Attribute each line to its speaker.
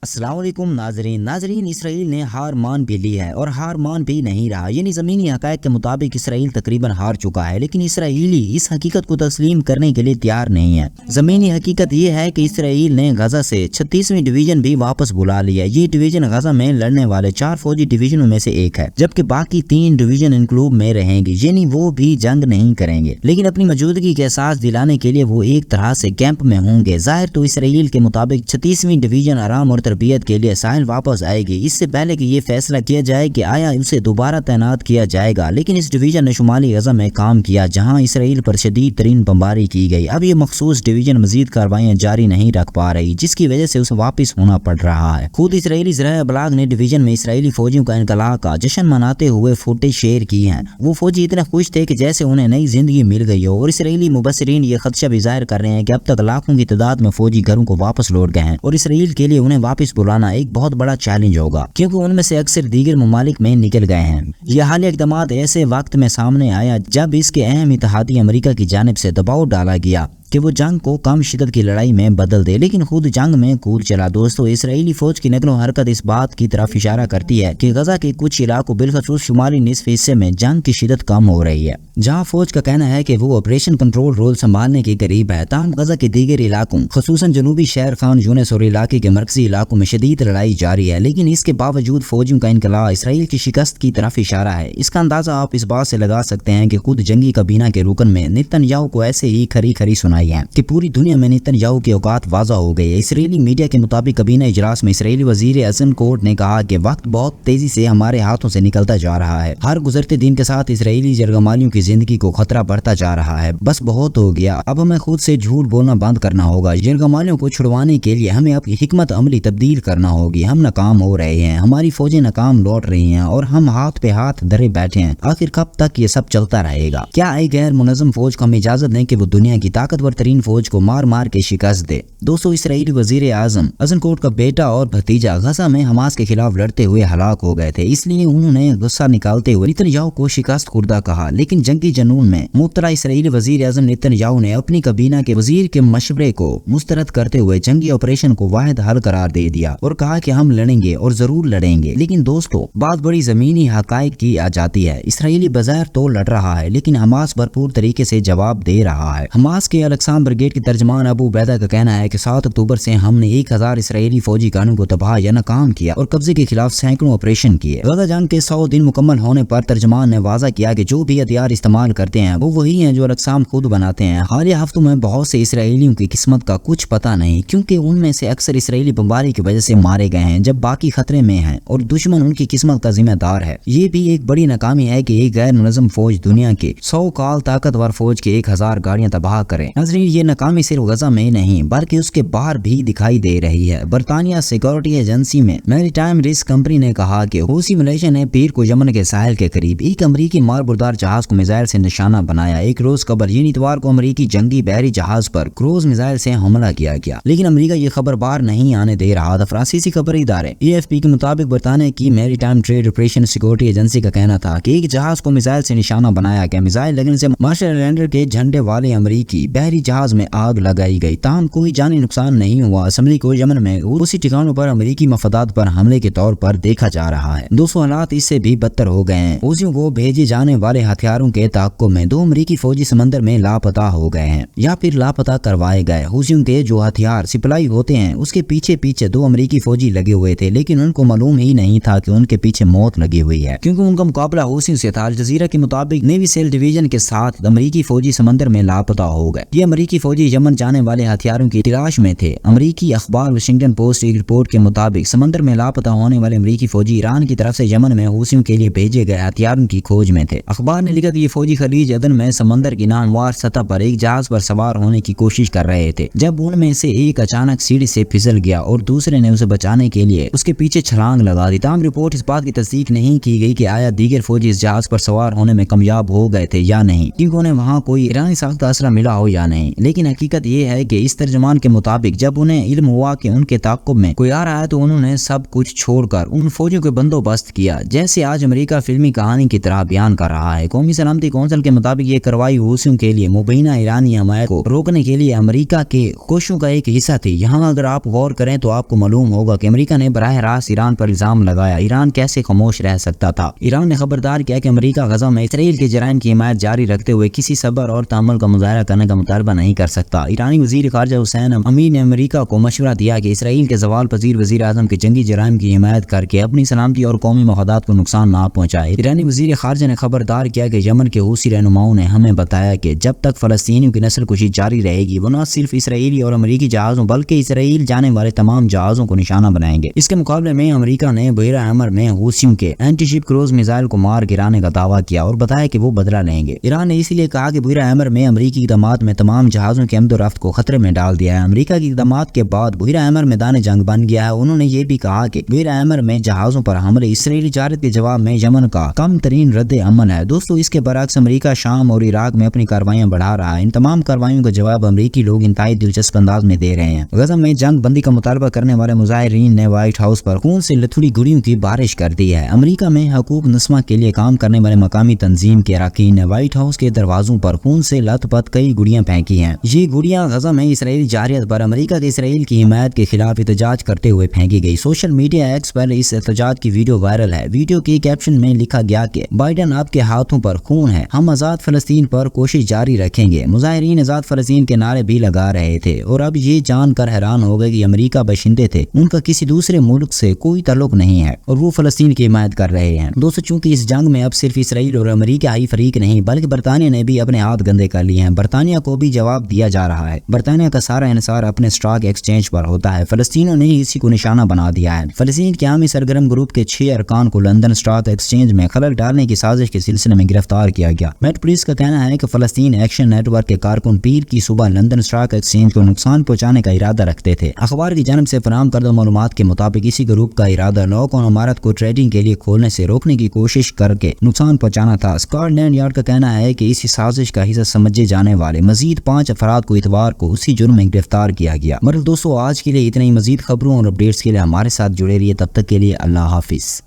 Speaker 1: السلام علیکم ناظرین اسرائیل نے ہار مان بھی لی ہے اور ہار مان بھی نہیں رہا، یعنی زمینی حقائق کے مطابق اسرائیل تقریباً ہار چکا ہے، لیکن اسرائیلی اس حقیقت کو تسلیم کرنے کے لیے تیار نہیں ہے۔ زمینی حقیقت یہ ہے کہ اسرائیل نے غزہ سے 36ویں ڈویژن بھی واپس بلا لی ہے۔ یہ ڈویژن غزہ میں لڑنے والے 4 فوجی ڈویژنوں میں سے ایک ہے، جبکہ باقی 3 ڈویژن انقلوب میں رہیں گے، یعنی وہ بھی جنگ نہیں کریں گے، لیکن اپنی موجودگی کے احساس دلانے کے لیے وہ ایک طرح سے کیمپ میں ہوں گے۔ ظاہر تو اسرائیل کے مطابق 36ویں ڈویژن آرام اور تربیت کے لیے واپس آئے گی، اس سے پہلے کہ یہ فیصلہ کیا جائے کہ آیا اسے دوبارہ تعینات کیا جائے گا، لیکن اس ڈویژن نے شمالی غزہ میں کام کیا جہاں اسرائیل پر شدید ترین بمباری کی گئی۔ اب یہ مخصوص ڈویژن مزید کارروائیاں جاری نہیں رکھ پا رہی، جس کی وجہ سے اسے واپس ہونا پڑ رہا ہے۔ خود اسرائیلی ذرائع ابلاغ نے ڈویژن میں اسرائیلی فوجیوں کا انخلاء کا جشن مناتے ہوئے فوٹیج شیئر کی ہیں۔ وہ فوجی اتنے خوش تھے کہ جیسے انہیں نئی زندگی مل گئی ہو، اور اسرائیلی مبصرین یہ خدشہ بھی ظاہر کر رہے ہیں کہ اب تک لاکھوں کی تعداد میں فوجی گھروں کو واپس لوٹ گئے ہیں، اور اسرائیل کے لیے انہیں واپس بلانا ایک بہت بڑا چیلنج ہوگا، کیونکہ ان میں سے اکثر دیگر ممالک میں نکل گئے ہیں۔ یہ حالیہ اقدامات ایسے وقت میں سامنے آیا جب اس کے اہم اتحادی امریکہ کی جانب سے دباؤ ڈالا گیا کہ وہ جنگ کو کم شدت کی لڑائی میں بدل دے، لیکن خود جنگ میں کود چلا۔ دوستو، اسرائیلی فوج کی نقل و حرکت اس بات کی طرف اشارہ کرتی ہے کہ غزہ کے کچھ علاقوں بالخصوص شمالی نصف حصے میں جنگ کی شدت کم ہو رہی ہے، جہاں فوج کا کہنا ہے کہ وہ آپریشن کنٹرول رول سنبھالنے کے قریب ہے۔ تاہم غزہ کے دیگر علاقوں خصوصاً جنوبی شہر خان یونس اور علاقے کے مرکزی علاقوں میں شدید لڑائی جاری ہے، لیکن اس کے باوجود فوجیوں کا انخلاء اسرائیل کی شکست کی طرف اشارہ ہے۔ اس کا اندازہ آپ اس بات سے لگا سکتے ہیں کہ خود جنگی کابینہ کے رکن میں نتن یاہو کو ایسے ہی کھری سنائی ہے کہ پوری دنیا میں نتن یاہو کی اوقات واضح ہو گئی ہے۔ اسرائیلی میڈیا کے مطابق کابینہ اجلاس میں اسرائیلی وزیر اعظم کوٹ نے کہا کہ وقت بہت تیزی سے ہمارے ہاتھوں سے نکلتا جا رہا ہے، ہر گزرتے دن کے ساتھ اسرائیلی جرگمالیوں کی زندگی کو خطرہ بڑھتا جا رہا ہے، بس بہت ہو گیا، اب ہمیں خود سے جھوٹ بولنا بند کرنا ہوگا، جرگمالیوں کو چھڑوانے کے لیے ہمیں اپنی حکمت عملی تبدیل کرنا ہوگی، ہم ناکام ہو رہے ہیں، ہماری فوجیں ناکام لوٹ رہی ہیں اور ہم ہاتھ پہ ہاتھ دھرے بیٹھے ہیں، آخر کب تک یہ سب چلتا رہے گا؟ کیا ایک غیر منظم فوج کو ہم اجازت دیں کہ وہ دنیا کی طاقتور ترین فوج کو مار کے شکست دے؟ دوستو، اسرائیلی وزیر اعظم ایزنکوٹ کا بیٹا اور بھتیجا غزہ میں حماس کے خلاف لڑتے ہوئے ہلاک ہو گئے تھے، اس لیے انہوں نے غصہ نکالتے ہوئے نتن یاہو کو شکست خوردہ کہا، لیکن جنگی جنون میں مبتلا اسرائیلی وزیر اعظم نتن یاہو نے اپنی کابینہ کے وزیر کے مشورے کو مسترد کرتے ہوئے جنگی آپریشن کو واحد حل قرار دے دیا اور کہا کہ ہم لڑیں گے اور ضرور لڑیں گے۔ لیکن دوستو، بات بڑی زمینی حقائق کی آ جاتی ہے۔ اسرائیلی بظاہر تو لڑ رہا ہے، لیکن حماس بھرپور طریقے سے جواب دے رہا ہے۔ حماس کے الاقسام بریگیڈ کے ترجمان ابو عبیدہ کا کہنا ہے کہ 7 اکتوبر سے ہم نے 1000 اسرائیلی فوجی گھروں کو تباہ یا ناکام کیا اور قبضے کے خلاف سینکڑوں آپریشن کیے۔ غزہ جنگ کے 100 دن مکمل ہونے پر ترجمان نے واضح کیا کہ جو بھی ہتھیار استعمال کرتے ہیں وہ وہی ہیں جو الاقسام خود بناتے ہیں۔ حالیہ ہفتوں میں بہت سے اسرائیلیوں کی قسمت کا کچھ پتہ نہیں، کیونکہ ان میں سے اکثر اسرائیلی بمباری کی وجہ سے مارے گئے ہیں جب باقی خطرے میں ہیں اور دشمن ان کی قسمت کا ذمہ دار ہے۔ یہ بھی ایک بڑی ناکامی ہے کہ ایک غیر منظم فوج دنیا کے 100 کال طاقتور فوج کے 1000 گاڑیاں تباہ کرے۔ ناظرین، یہ ناکامی صرف غزہ میں نہیں بلکہ اس کے باہر بھی دکھائی دے رہی ہے۔ برطانیہ سیکورٹی ایجنسی میں میری ٹائم رسک کمپنی نے کہا کہ حوثی ملیشیا نے پیر کو یمن کے ساحل کے قریب ایک امریکی مار بردار جہاز کو میزائل سے نشانہ بنایا۔ ایک روز قبل یعنی اتوار کو امریکی جنگی بحری جہاز پر کروز میزائل سے حملہ کیا گیا، لیکن امریکہ یہ خبر باہر نہیں آنے دے رہا تھا۔ فرانسیسی خبری ادارے AFP کے مطابق برطانیہ کی maritime trade operation security agency کا کہنا تھا کہ ایک جہاز کو میزائل سے نشانہ بنایا گیا۔ میزائل لگنے سے مارشل آئلینڈ کے جھنڈے والے امریکی بحری جہاز میں آگ لگائی گئی، تاہم کوئی جانی نقصان نہیں ہوا۔ اسمبلی کو یمن میں اسی ٹھکانوں پر امریکی مفادات پر حملے کے طور پر دیکھا جا رہا ہے۔ دوستو، حالات اس سے بھی بدتر ہو گئے ہیں۔ حوثیوں کو بھیجے جانے والے ہتھیاروں کے تعاقب میں 2 امریکی فوجی سمندر میں لاپتہ ہو گئے ہیں یا پھر لاپتہ کروائے گئے۔ حوثیوں کے جو ہتھیار سپلائی ہوتے ہیں اس کے پیچھے 2 امریکی فوجی لگے ہوئے تھے، لیکن ان کو معلوم ہی نہیں تھا کہ ان کے پیچھے موت لگی ہوئی ہے، کیونکہ ان کا مقابلہ حوثیوں سے تھا۔ الجزیرہ کے مطابق نیوی سیل ڈویژن کے 7 امریکی فوجی سمندر میں لاپتہ ہو گئے۔ یہ امریکی فوجی یمن جانے والے ہتھیاروں کی تلاش میں تھے۔ امریکی اخبار واشنگٹن پوسٹ ایک رپورٹ کے مطابق سمندر میں لاپتہ ہونے والے امریکی فوجی ایران کی طرف سے یمن میں حوثیوں کے لیے بھیجے گئے ہتھیاروں کی کھوج میں تھے۔ اخبار نے لکھا کہ یہ فوجی خلیج عدن میں سمندر کی ناموار سطح پر ایک جہاز پر سوار ہونے کی کوشش کر رہے تھے جب ان میں سے ایک اچانک سیڑھی سے پھسل گیا اور دوسرے نے اسے بچانے کے لیے اس کے پیچھے چھلانگ لگا دی۔ تاہم رپورٹ اس بات کی تصدیق نہیں کی گئی کہ آیا دیگر فوجی اس جہاز پر سوار ہونے میں کامیاب ہو گئے تھے یا نہیں، کیونکہ انہیں وہاں کوئی ایرانی ساختہ اسلحہ ملا ہو یا نہیں، لیکن حقیقت یہ ہے کہ اس ترجمان کے مطابق جب انہیں علم ہوا کہ ان کے تعاقب میں کوئی آ رہا ہے تو انہوں نے سب کچھ چھوڑ کر ان فوجیوں کے بندوبست کیا جیسے آج امریکہ فلمی کہانی کی طرح بیان کر رہا ہے۔ قومی سلامتی کونسل کے مطابق یہ کارروائی حوثیوں کے لیے مبینہ ایرانی حمایت کو روکنے کے لیے امریکہ کے کوششوں کا ایک حصہ تھی۔ یہاں اگر آپ غور کریں تو آپ کو معلوم ہوگا کہ امریکہ نے براہ راست ایران پر الزام لگایا۔ ایران کیسے خاموش رہ سکتا تھا؟ ایران نے خبردار کیا کہ امریکہ غزہ میں اسرائیل کے جرائم کی حمایت جاری رکھتے ہوئے کسی صبر اور تحمل کا مظاہرہ کرنے کا مطالبہ نہیں کر سکتا۔ ایرانی وزیر خارجہ حسین امیر نے امریکہ کو مشورہ دیا کہ اسرائیل کے زوال پذیر وزیر اعظم کے جنگی جرائم کی حمایت کر کے اپنی سلامتی اور قومی مفادات کو نقصان نہ پہنچائے۔ ایرانی وزیر خارجہ نے خبردار کیا کہ یمن کے حوثی رہنماؤں نے ہمیں بتایا کہ جب تک فلسطینیوں کی نسل کشی جاری رہے گی وہ نہ صرف اسرائیلی اور امریکی جہازوں بلکہ اسرائیل جانے والے تمام جہازوں کو نشانہ بنائیں گے۔ اس کے مقابلے میں امریکہ نے بحیرہ احمر میں حوثیوں کے اینٹی شپ کروز میزائل کو مار گرانے کا دعویٰ کیا اور بتایا کہ وہ بدلہ لیں گے۔ ایران نے اسی لیے کہا کہ بحیرہ احمر میں امریکی اقدامات میں تمام جہازوں کے آمد و رفت کو خطرے میں ڈال دیا ہے۔ امریکہ کے اقدامات کے بعد بحیرہ احمر میدان جنگ بن گیا ہے۔ انہوں نے یہ بھی کہا کہ بحیرہ احمر میں جہازوں پر حملے اسرائیلی جارحیت کے جواب میں یمن کا کم ترین رد عمل ہے۔ دوستو، اس کے برعکس امریکہ شام اور عراق میں اپنی کارروائیاں بڑھا رہا ہے۔ ان تمام کارروائیوں کا جواب امریکی لوگ انتہائی دلچسپ انداز میں دے رہے ہیں۔ غزہ میں جنگ بندی کا مطالبہ کرنے والے مظاہرین نے وائٹ ہاؤس پر خون سے لتھڑی گولیوں کی بارش کر دی ہے۔ امریکہ میں حقوق نسواں کے لیے کام کرنے والے مقامی تنظیم کے اراکین نے وائٹ ہاؤس کے دروازوں پر خون سے لت پت کئی گولیاں پھینکی ہیں۔ یہ گولیاں غزہ میں اسرائیلی جارحیت پر امریکہ کے اسرائیل کی حمایت کے خلاف احتجاج کرتے ہوئے پھینکی گئی۔ سوشل میڈیا ایکس پر اس احتجاج کی ویڈیو وائرل ہے۔ ویڈیو کے کیپشن میں لکھا گیا کہ بائیڈن آپ کے ہاتھوں پر خون ہے، ہم آزاد فلسطین پر کوشش جاری رکھیں گے۔ مظاہرین آزاد فلسطین کے نعرے بھی لگا رہے تھے اور اب یہ جان کر حیران ہو گئے کہ امریکہ باشندے تھے، ان کا کسی دوسرے ملک سے کوئی تعلق نہیں ہے اور وہ فلسطین کی حمایت کر رہے ہیں۔ دوستو، چونکہ اس جنگ میں اب صرف اسرائیل اور امریکہ ہی فریق نہیں بلکہ برطانیہ نے بھی اپنے ہاتھ گندے کر لیے ہیں۔ برطانیہ کو بھی جواب دیا جا رہا ہے۔ برطانیہ کا سارا انحصار اپنے اسٹاک ایکسچینج پر ہوتا ہے۔ فلسطینیوں نے اسی کو نشانہ بنا دیا ہے۔ فلسطین کے عوامی سرگرم گروپ کے 6 ارکان کو لندن اسٹاک ایکسچینج میں خلل ڈالنے کی سازش کے سلسلے میں گرفتار کیا گیا۔ میٹ پولیس کا کہنا ہے کہ فلسطین ایکشن نیٹ ورک کے کارکن پیر کی صبح لندن اسٹاک ایکسچینج کو نقصان پہنچانے کا ارادہ رکھتے تھے۔ اخبار کی جانب سے فراہم کردہ معلومات کے مطابق اسی گروپ کا ارادہ نوکون عمارت کو ٹریڈنگ کے لیے کھولنے سے روکنے کی کوشش کر کے نقصان پہنچانا تھا۔ اسکاٹ لینڈ یارڈ کا کہنا ہے کہ اسی سازش کا حصہ سمجھے جانے والے مزید 5 افراد کو اتوار کو اسی جرم میں گرفتار کیا گیا۔ دوستو، آج کے لیے اتنا ہی۔ مزید خبروں اور اپڈیٹس کے لیے ہمارے ساتھ جڑے رہیے۔ تب تک کے لیے اللہ حافظ۔